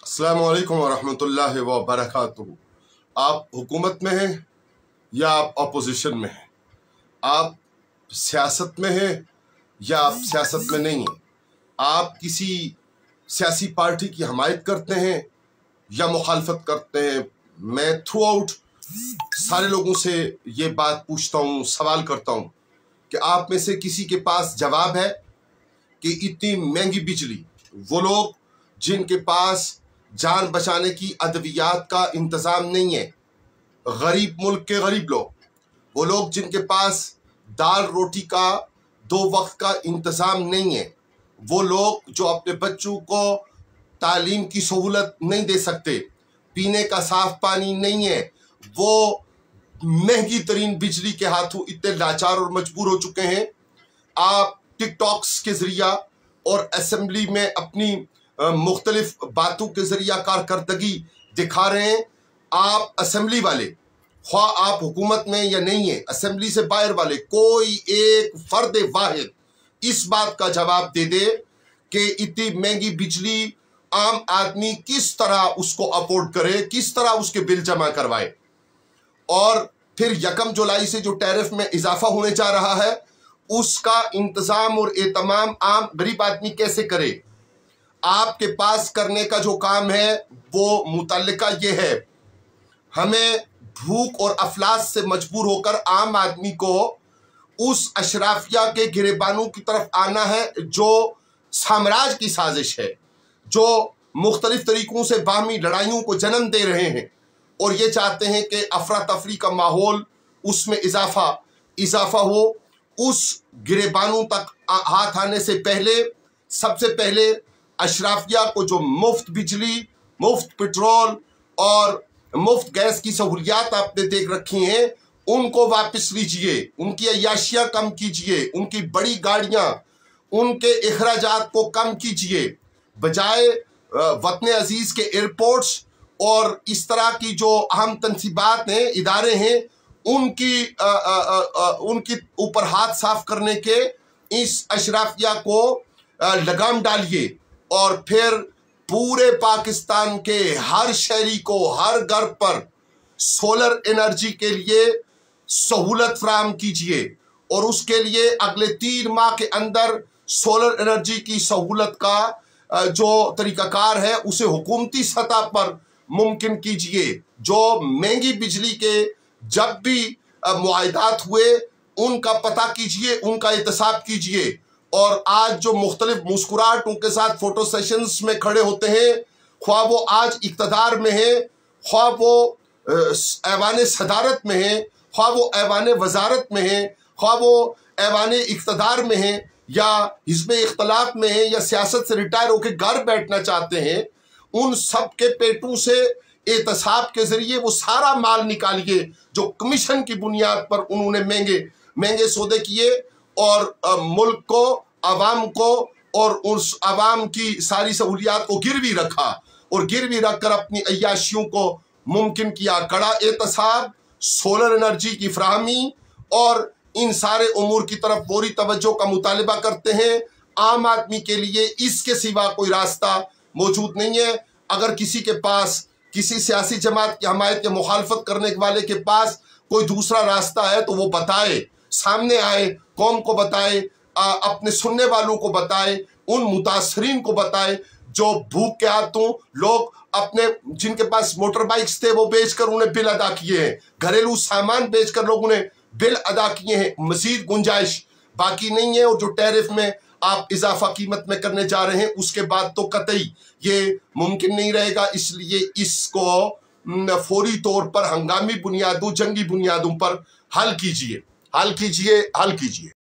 अस्सलामु अलैकुम वरहमतुल्लाहि वबरकातुहू। आप हुकूमत में हैं या आप अपोजिशन में हैं, आप सियासत में हैं या आप सियासत में नहीं हैं, आप किसी सियासी पार्टी की हमायत करते हैं या मुखालफत करते हैं। मैं थ्रू आउट सारे लोगों से ये बात पूछता हूँ, सवाल करता हूँ कि आप में से किसी के पास जवाब है कि इतनी महंगी बिजली, वो लोग जिनके पास जान बचाने की अद्वियात का इंतज़ाम नहीं है, गरीब मुल्क के गरीब लोग, वो लोग जिनके पास दाल रोटी का 2 वक्त का इंतज़ाम नहीं है, वो लोग जो अपने बच्चों को तालीम की सहूलत नहीं दे सकते, पीने का साफ पानी नहीं है, वो महंगी तरीन बिजली के हाथों इतने लाचार और मजबूर हो चुके हैं। आप टिकटॉक्स के ज़रिया और असेंबली में अपनी मुख्तलिफ बातों के ज़रिया कारकर्दगी दिखा रहे हैं। आप असेंबली वाले, ख्वाह आप हुकूमत में या नहीं है, असेंबली से बाहर वाले, कोई एक फर्द वाहिद इस बात का जवाब दे दे कि इतनी महंगी बिजली आम आदमी किस तरह उसको अफोर्ड करे, किस तरह उसके बिल जमा करवाए। और फिर 1 जुलाई से जो टैरिफ में इजाफा होने जा रहा है, उसका इंतज़ाम और एहतमाम आम गरीब आदमी कैसे करे। आपके पास करने का जो काम है वो मुतल्लिका ये है, हमें भूख और अफलास से मजबूर होकर आम आदमी को उस अशराफिया के गिरेबानों की तरफ आना है जो साम्राज्य की साजिश है, जो मुख्तलिफ तरीक़ों से बाहमी लड़ाइयों को जन्म दे रहे हैं और ये चाहते हैं कि अफरा तफरी का माहौल, उसमें इजाफा हो। उस गिरेबानों तक हाथ आने से पहले सबसे पहले अशराफिया को जो मुफ्त बिजली, मुफ्त पेट्रोल और मुफ्त गैस की सहूलियात आपने देख रखी हैं, उनको वापस लीजिए, उनकी अय्याशियाँ कम कीजिए, उनकी बड़ी गाड़ियाँ, उनके अखराजात को कम कीजिए। बजाय वतन अजीज़ के एयरपोर्ट्स और इस तरह की जो अहम तनसीबात हैं, इदारे हैं, उनकी ऊपर हाथ साफ करने के इस अशराफिया को लगाम डालिए और फिर पूरे पाकिस्तान के हर शहरी को हर घर पर सोलर एनर्जी के लिए सहूलत फराहम कीजिए और उसके लिए अगले 3 माह के अंदर सोलर एनर्जी की सहूलत का जो तरीक़ाकार है उसे हुकूमती सतह पर मुमकिन कीजिए। जो महंगी बिजली के जब भी मुआहिदात हुए उनका पता कीजिए, उनका एहतसाब कीजिए। और आज जो मुख्तलिफ मुस्कुराहटों के साथ फोटो सेशंस में खड़े होते हैं, ख्वाह वो आज इक़्तिदार में है, ख्वाह वो ऐवान सदारत में है, ख्वाह वो ऐवान वजारत में है, ख्वाह वो ऐवान इक़्तिदार में है या हिज़्ब इख्तिलाफ में है या सियासत से रिटायर होकर घर बैठना चाहते हैं, उन सब के पेटों से एहतसाब के ज़रिए वो सारा माल निकालिए जो कमीशन की बुनियाद पर उन्होंने महंगे सौदे किए और मुल्क को, आवाम को और उस आवाम की सारी सहूलियात को गिरवी रखा और गिरवी रख कर अपनी अय्याशियों को मुमकिन किया। कड़ा एहतसाब, सोलर एनर्जी की फराहमी और इन सारे उमूर की तरफ फौरी तवज्जो का मुतालिबा करते हैं। आम आदमी के लिए इसके सिवा कोई रास्ता मौजूद नहीं है। अगर किसी के पास, किसी सियासी जमात की हमायत या मुखालफत करने वाले के पास कोई दूसरा रास्ता है तो वो बताए, सामने आए, कौम को बताए, अपने सुनने वालों को बताए, उन मुतासरीन को बताए जो भूख के हाथों लोग अपने, जिनके पास मोटर बाइक्स थे वो बेचकर उन्हें बिल अदा किए हैं, घरेलू सामान बेचकर लोगों ने बिल अदा किए हैं। मजीद गुंजाइश बाकी नहीं है और जो टैरिफ में आप इजाफा कीमत में करने जा रहे हैं उसके बाद तो कतई ये मुमकिन नहीं रहेगा। इसलिए इसको फौरी तौर पर हंगामी बुनियादों, जंगी बुनियादों पर हल कीजिए।